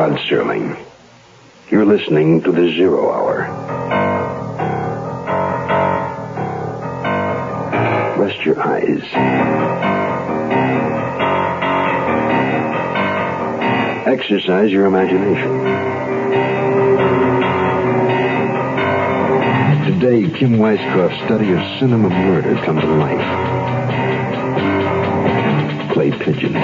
Rod Serling. You're listening to the Zero Hour. Rest your eyes. Exercise your imagination. Today, Kim Weisskopf's study of cinema murder come to life. Play Pigeons.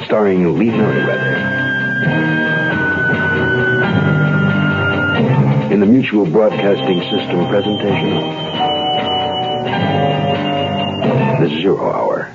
Starring Lee Merriweather. In the Mutual Broadcasting System presentation of The Zero Hour.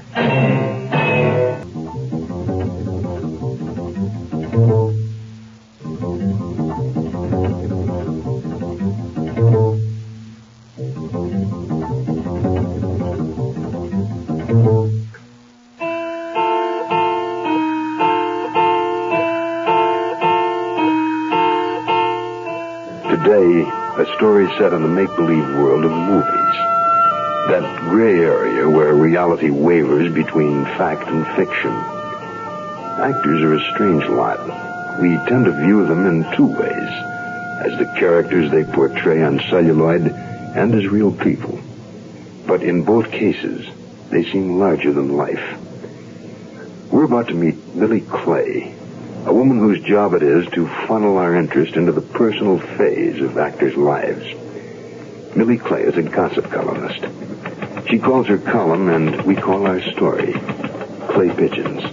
Today, a story set in the make-believe world of movies. That gray area where reality wavers between fact and fiction. Actors are a strange lot. We tend to view them in two ways. As the characters they portray on celluloid and as real people. But in both cases, they seem larger than life. We're about to meet Millie Clay, a woman whose job it is to funnel our interest into the personal phase of actors' lives. Millie Clay is a gossip columnist. She calls her column, and we call our story, Clay Pigeons.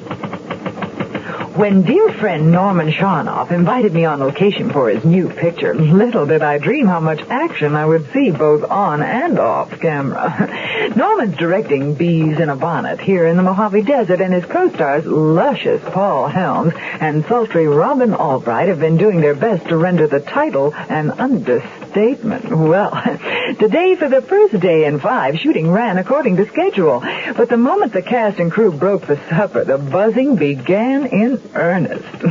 When dear friend Norman Sharnoff invited me on location for his new picture, little did I dream how much action I would see both on and off camera. Norman's directing Bees in a Bonnet here in the Mojave Desert, and his co-stars, luscious Paul Helms and sultry Robin Albright, have been doing their best to render the title an understatement. Well, today, for the first day in 5, shooting ran according to schedule. But the moment the cast and crew broke for supper, the buzzing began in earnest.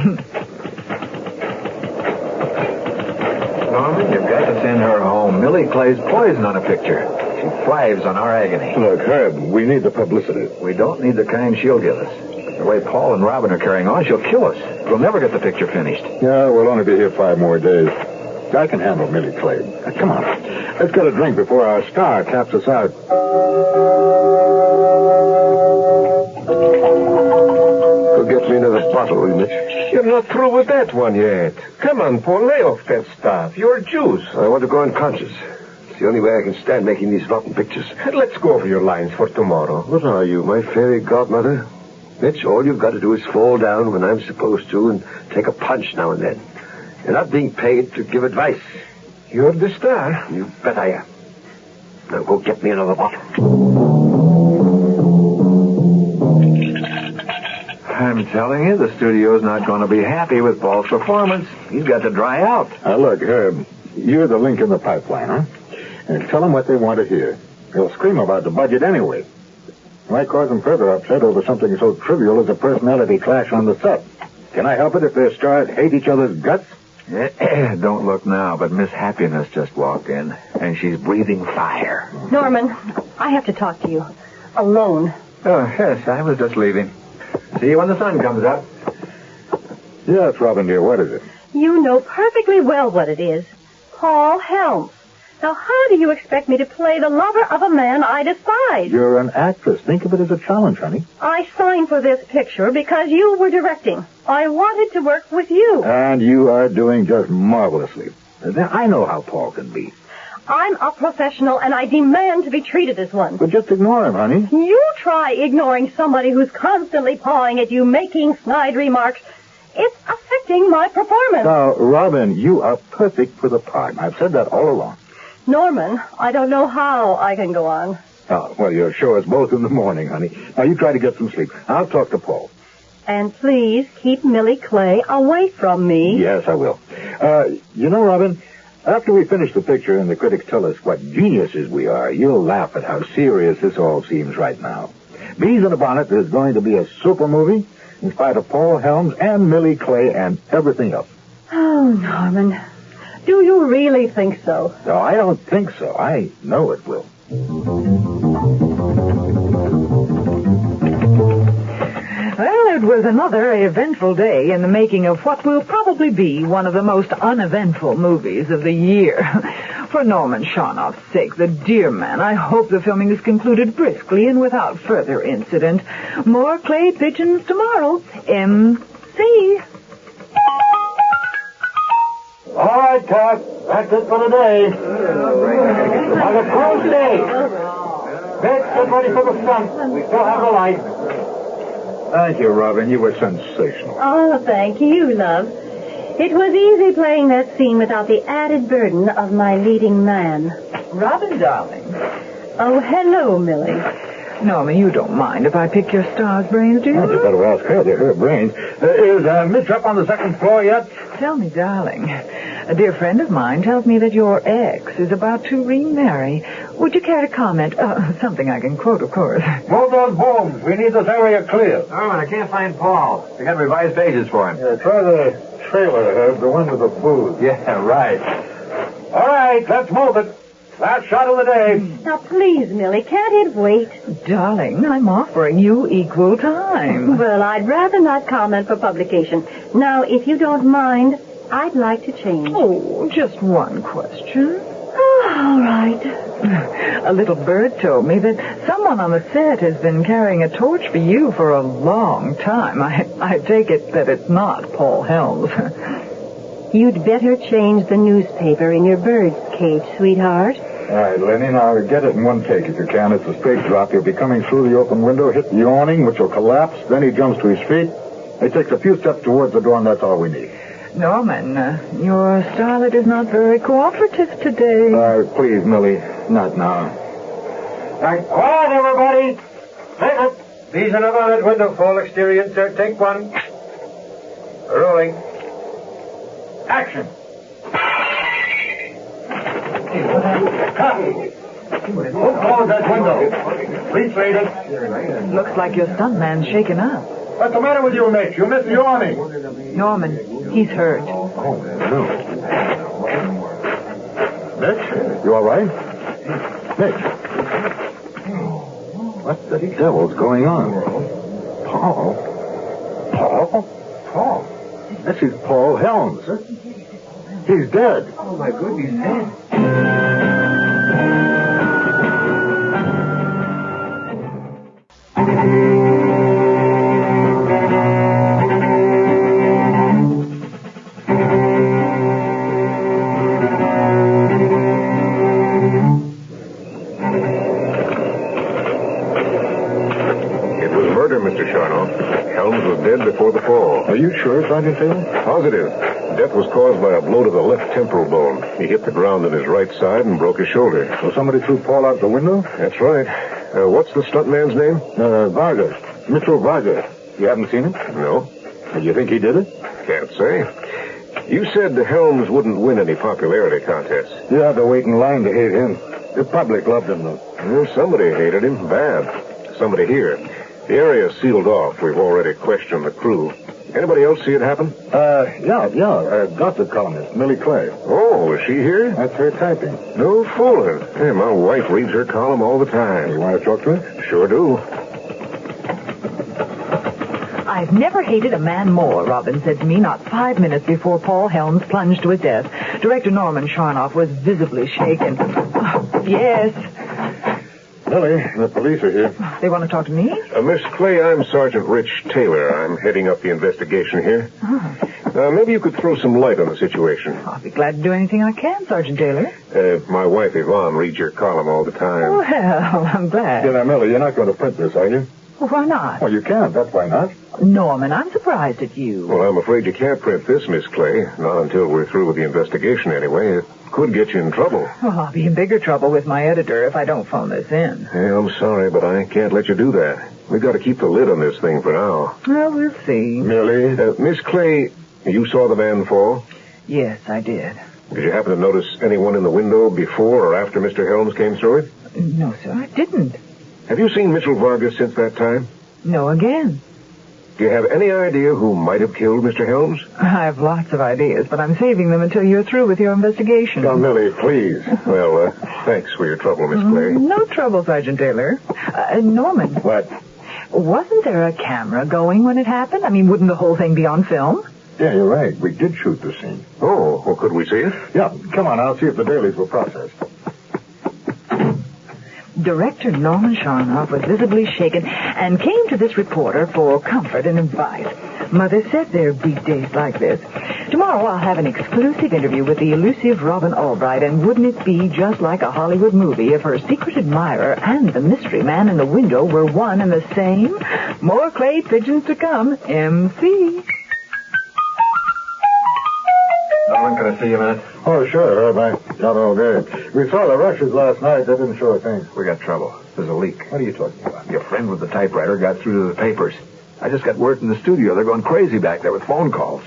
Norman, you've got to send her home. Millie Clay's poison on a picture. She thrives on our agony. Look, Herb, we need the publicity. We don't need the kind she'll give us. The way Paul and Robin are carrying on, she'll kill us. We'll never get the picture finished. Yeah, we'll only be here 5 more days. I can handle Millie Clay. Come on. Let's get a drink before our star taps us out. Go get me another bottle, will you, Mitch? You're not through with that one yet. Come on, Paul, lay off that stuff. You're juice. I want to go unconscious. It's the only way I can stand making these rotten pictures. Let's go over your lines for tomorrow. What are you, my fairy godmother? Mitch, all you've got to do is fall down when I'm supposed to and take a punch now and then. You're not being paid to give advice. You're the star. You bet I am. Now go get me another bottle. I'm telling you, the studio's not going to be happy with Paul's performance. He's got to dry out. Look, Herb, you're the link in the pipeline, huh? And tell them what they want to hear. They'll scream about the budget anyway. Why cause them further upset over something so trivial as a personality clash on the set? Can I help it if their stars hate each other's guts? Don't look now, but Miss Happiness just walked in, and she's breathing fire. Norman, I have to talk to you. Alone. Oh, yes, I was just leaving. See you when the sun comes up. Yes, Robin, dear, what is it? You know perfectly well what it is. Paul Helms. Now, how do you expect me to play the lover of a man I despise? You're an actress. Think of it as a challenge, honey. I signed for this picture because you were directing. I wanted to work with you. And you are doing just marvelously. I know how Paul can be. I'm a professional, and I demand to be treated as one. But just ignore him, honey. You try ignoring somebody who's constantly pawing at you, making snide remarks. It's affecting my performance. Now, Robin, you are perfect for the part. I've said that all along. Norman, I don't know how I can go on. Oh, well, you'll show us both in the morning, honey. Now, you try to get some sleep. I'll talk to Paul. And please keep Millie Clay away from me. Yes, I will. You know, Robin, after we finish the picture and the critics tell us what geniuses we are, you'll laugh at how serious this all seems right now. Bees in a Bonnet is going to be a super movie in spite of Paul Helms and Millie Clay and everything else. Oh, Norman. Do you really think so? No, I don't think so. I know it will. It was another eventful day in the making of what will probably be one of the most uneventful movies of the year. For Norman Shawnoff's sake, the dear man, I hope the filming is concluded briskly and without further incident. More clay pigeons tomorrow. M.C. All right, Cat. That's it for today. Have a close day. Let's get ready for the stunt. We still have the light. Thank you, Robin. You were sensational. Oh, thank you, love. It was easy playing that scene without the added burden of my leading man. Robin, darling. Oh, hello, Millie. Norman, you don't mind if I pick your star's brains, do you? You better ask her. They're her brains. Is Mitch up on the second floor yet? Tell me, darling. A dear friend of mine tells me that your ex is about to remarry. Would you care to comment? Something I can quote, of course. Move those booms. We need this area clear. Norman, I can't find Paul. We got revised pages for him. Try the trailer, the one with the booze. Yeah, right. All right, let's move it. Last shot of the day. Now, please, Millie, can't it wait? Darling, I'm offering you equal time. Well, I'd rather not comment for publication. Now, if you don't mind, I'd like to change. Oh, just one question. Oh, all right. A little bird told me that someone on the set has been carrying a torch for you for a long time. I take it that it's not Paul Helms. You'd better change the newspaper in your bird's cage, sweetheart. All right, Lenny, now get it in one take if you can. It's a straight drop. He'll be coming through the open window, hit the awning, which will collapse. Then he jumps to his feet. He takes a few steps towards the door, and that's all we need. Norman, your starlet is not very cooperative today. Please, Millie, not now. All right, quiet, everybody. Take it. These are on that window, full exterior insert. Take one. Rolling. Action. Who closed that window? Please, ladies. Looks like your stuntman's shaken up. What's the matter with you, Mitch? You missed the awning. Norman, he's hurt. Oh, no. Mitch, you all right? Mitch. What the devil's going on? Paul? Paul? This is Paul Helms. He's dead. Oh, my goodness, he's dead. Mr. Sharnoff. Helms was dead before the fall. Are you sure, Sergeant Taylor? Positive. Death was caused by a blow to the left temporal bone. He hit the ground on his right side and broke his shoulder. So somebody threw Paul out the window? That's right. What's the stuntman's name? Vargas. Mitchell Vargas. You haven't seen him? No. Do you think he did it? Can't say. You said the Helms wouldn't win any popularity contests. You had to wait in line to hate him. The public loved him, though. Well, somebody hated him. Bad. Somebody here. The area's sealed off. We've already questioned the crew. Anybody else see it happen? Yeah. Gossip columnist, Millie Clay. Oh, is she here? That's her typing. No fooling. Hey, my wife reads her column all the time. You want to talk to her? Sure do. I've never hated a man more, Robin said to me not 5 minutes before Paul Helms plunged to his death. Director Norman Sharnoff was visibly shaken. Oh, yes. Millie, the police are here. They want to talk to me? Miss Clay, I'm Sergeant Rich Taylor. I'm heading up the investigation here. Maybe you could throw some light on the situation. I'll be glad to do anything I can, Sergeant Taylor. My wife, Yvonne, reads your column all the time. Well, I'm glad. Now, Millie, you're not going to print this, are you? Well, why not? Well, you can't. That's why not. Norman, I'm surprised at you. Well, I'm afraid you can't print this, Miss Clay. Not until we're through with the investigation, anyway. It could get you in trouble. Well, I'll be in bigger trouble with my editor if I don't phone this in. Hey, I'm sorry, but I can't let you do that. We've got to keep the lid on this thing for now. Well, we'll see. Millie? Miss Clay, you saw the man fall? Yes, I did. Did you happen to notice anyone in the window before or after Mr. Helms came through it? No, sir, I didn't. Have you seen Mitchell Vargas since that time? No, again. Do you have any idea who might have killed Mr. Helms? I have lots of ideas, but I'm saving them until you're through with your investigation. Now, Millie, please. Well, thanks for your trouble, Miss Clay. No trouble, Sergeant Taylor. Norman. What? Wasn't there a camera going when it happened? I mean, wouldn't the whole thing be on film? Yeah, you're right. We did shoot the scene. Oh, well, could we see it? Yeah, come on. I'll see if the dailies were processed. Director Norman Sharnoff was visibly shaken and came to this reporter for comfort and advice. Mother said there'd be days like this. Tomorrow I'll have an exclusive interview with the elusive Robin Albright, and wouldn't it be just like a Hollywood movie if her secret admirer and the mystery man in the window were one and the same? More clay pigeons to come. MC. Norman, can I see you a minute? Oh, sure, Herb. I got all day. We saw the rushes last night. They didn't show a thing. We got trouble. There's a leak. What are you talking about? Your friend with the typewriter got through to the papers. I just got word from the studio. They're going crazy back there with phone calls.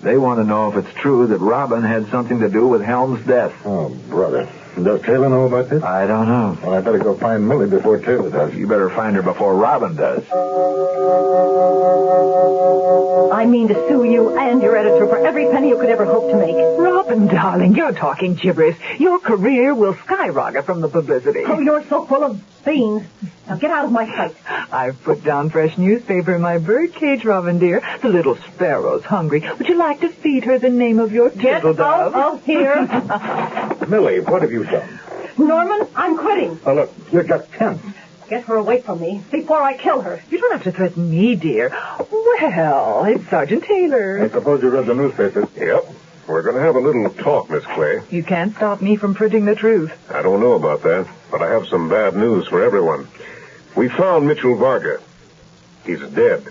They want to know if it's true that Robin had something to do with Helm's death. Oh, brother. Does Taylor know about this? I don't know. Well, I better go find Millie before Taylor does. You better find her before Robin does. I mean to sue you and your editor for every penny you could ever hope to make. Robin, darling, you're talking gibberish. Your career will skyrocket from the publicity. Oh, you're so full of beans. Now get out of my sight. I've put down fresh newspaper in my birdcage, Robin dear. The little sparrow's hungry. Would you like to feed her the name of your Get turtle dove? out of here. Millie, what have you done? Norman, I'm quitting. Oh, look, you're just tense. Get her away from me before I kill her. You don't have to threaten me, dear. Well, it's Sergeant Taylor. I suppose you read the newspapers. Yep. We're going to have a little talk, Miss Clay. You can't stop me from printing the truth. I don't know about that, but I have some bad news for everyone. We found Mitchell Varga. He's dead.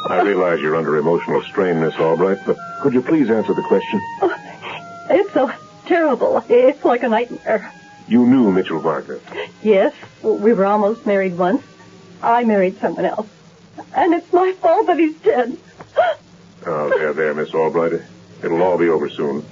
I realize you're under emotional strain, Miss Albright, but could you please answer the question? It's so terrible. It's like a nightmare. You knew Mitchell Varga. Yes, we were almost married once. I married someone else. And it's my fault that he's dead. Oh, there, Miss Albright. It'll all be over soon.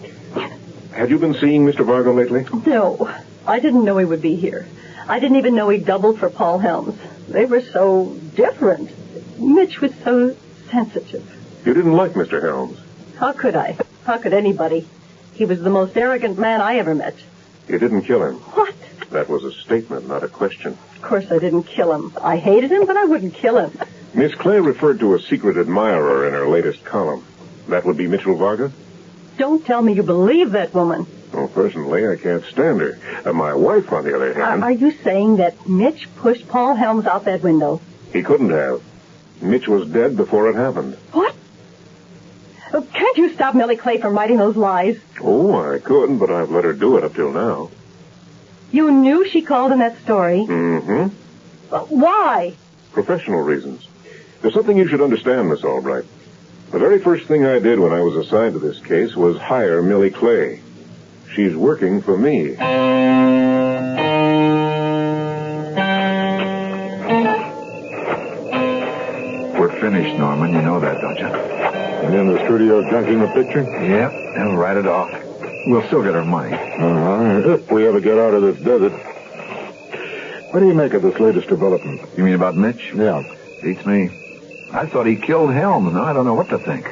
Had you been seeing Mr. Varga lately? No, I didn't know he would be here. I didn't even know he doubled for Paul Helms. They were so different. Mitch was so sensitive. You didn't like Mr. Helms. How could I? How could anybody? He was the most arrogant man I ever met. You didn't kill him. What? That was a statement, not a question. Of course I didn't kill him. I hated him, but I wouldn't kill him. Miss Clay referred to a secret admirer in her latest column. That would be Mitchell Varga? Don't tell me you believe that woman. Well, personally, I can't stand her. My wife, on the other hand... Are you saying that Mitch pushed Paul Helms out that window? He couldn't have. Mitch was dead before it happened. What? Oh, can't you stop Millie Clay from writing those lies? Oh, I could, but I've let her do it up till now. You knew she called in that story? Mm-hmm. Why? Professional reasons. There's something you should understand, Miss Albright. The very first thing I did when I was assigned to this case was hire Millie Clay. She's working for me. We're finished, Norman. You know that, don't you? And in the studio junking the picture? Yep, and we'll write it off. We'll still get our money. If we ever get out of this desert. What do you make of this latest development? You mean about Mitch? Yeah. Beats me. I thought he killed Helms. Now I don't know what to think.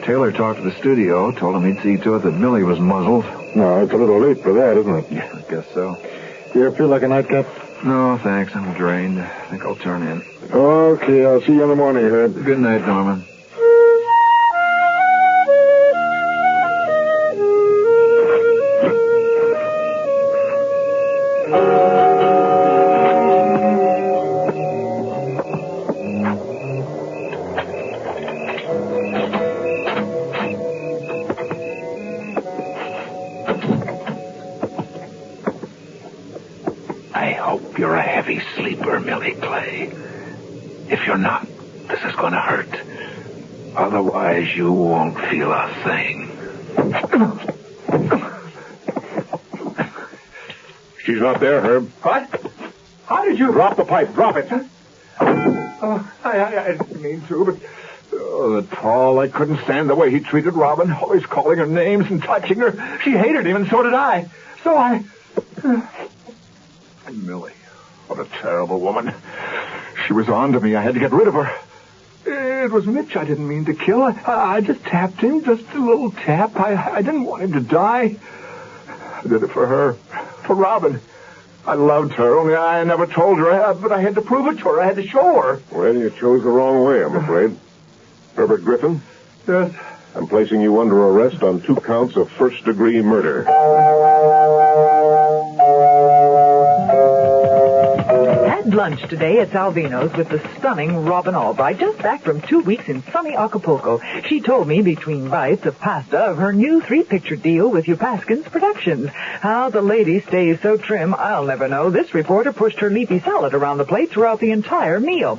Taylor talked to the studio, told him he'd see to it that Millie was muzzled. No, it's a little late for that, isn't it? Yeah, I guess so. Do you ever feel like a nightcap? No, thanks. I'm drained. I think I'll turn in. Okay, I'll see you in the morning, Herb. Good night, Norman. I hope you're a heavy sleeper, Millie Clay. If you're not, this is going to hurt. Otherwise, you won't feel a thing. She's not there, Herb. What? How did you... Drop the pipe. Drop it. Oh, I didn't mean to, but Oh, that Paul, I couldn't stand the way he treated Robin, always calling her names and touching her. She hated him, and so did I. So I... Millie, what a terrible woman. She was on to me. I had to get rid of her. It was Mitch I didn't mean to kill. I just tapped him, just a little tap. I didn't want him to die. I did it for her, for Robin. I loved her, only I never told her, but I had to prove it to her. I had to show her. Well, you chose the wrong way, I'm afraid. Herbert Griffin? Yes? I'm placing you under arrest on 2 counts of first-degree murder. Had lunch today at Salvino's with the stunning Robin Albright, just back from 2 weeks in sunny Acapulco. She told me between bites of pasta of her new 3-picture deal with Upaskin's Productions. How the lady stays so trim, I'll never know. This reporter pushed her leafy salad around the plate throughout the entire meal.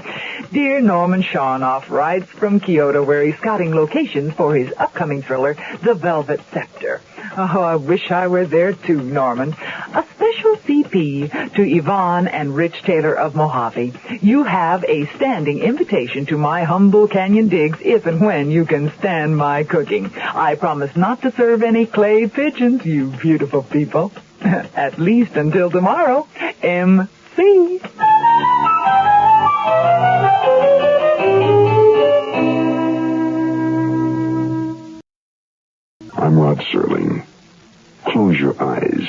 Dear Norman Shawnoff writes from Kyoto, where he's scouting locations for his upcoming thriller, The Velvet Scepter. Oh, I wish I were there too, Norman. A special CP to Yvonne and Rich Taylor of Mojave. You have a standing invitation to my humble canyon digs if and when you can stand my cooking. I promise not to serve any clay pigeons, you beautiful people. At least until tomorrow. M.C. I'm Rod Serling. Close your eyes,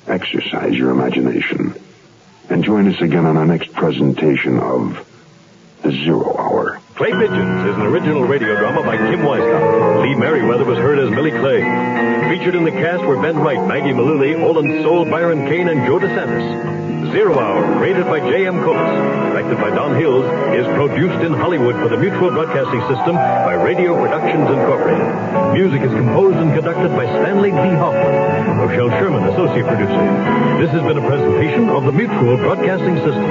exercise your imagination, and join us again on our next presentation of The 0 Hour. Clay Pigeons is an original radio drama by Kim Weisgott. Lee Merriweather was heard as Millie Clay. Featured in the cast were Ben Wright, Maggie Mullally, Olin Soul, Byron Kane, and Joe DeSantis. 0 Hour, created by J.M. Coates, directed by Don Hills, is produced in Hollywood for the Mutual Broadcasting System by Radio Productions Incorporated. Music is composed and conducted by Stanley D. Hoffman. Rochelle Sherman, associate producer. This has been a presentation of the Mutual Broadcasting System.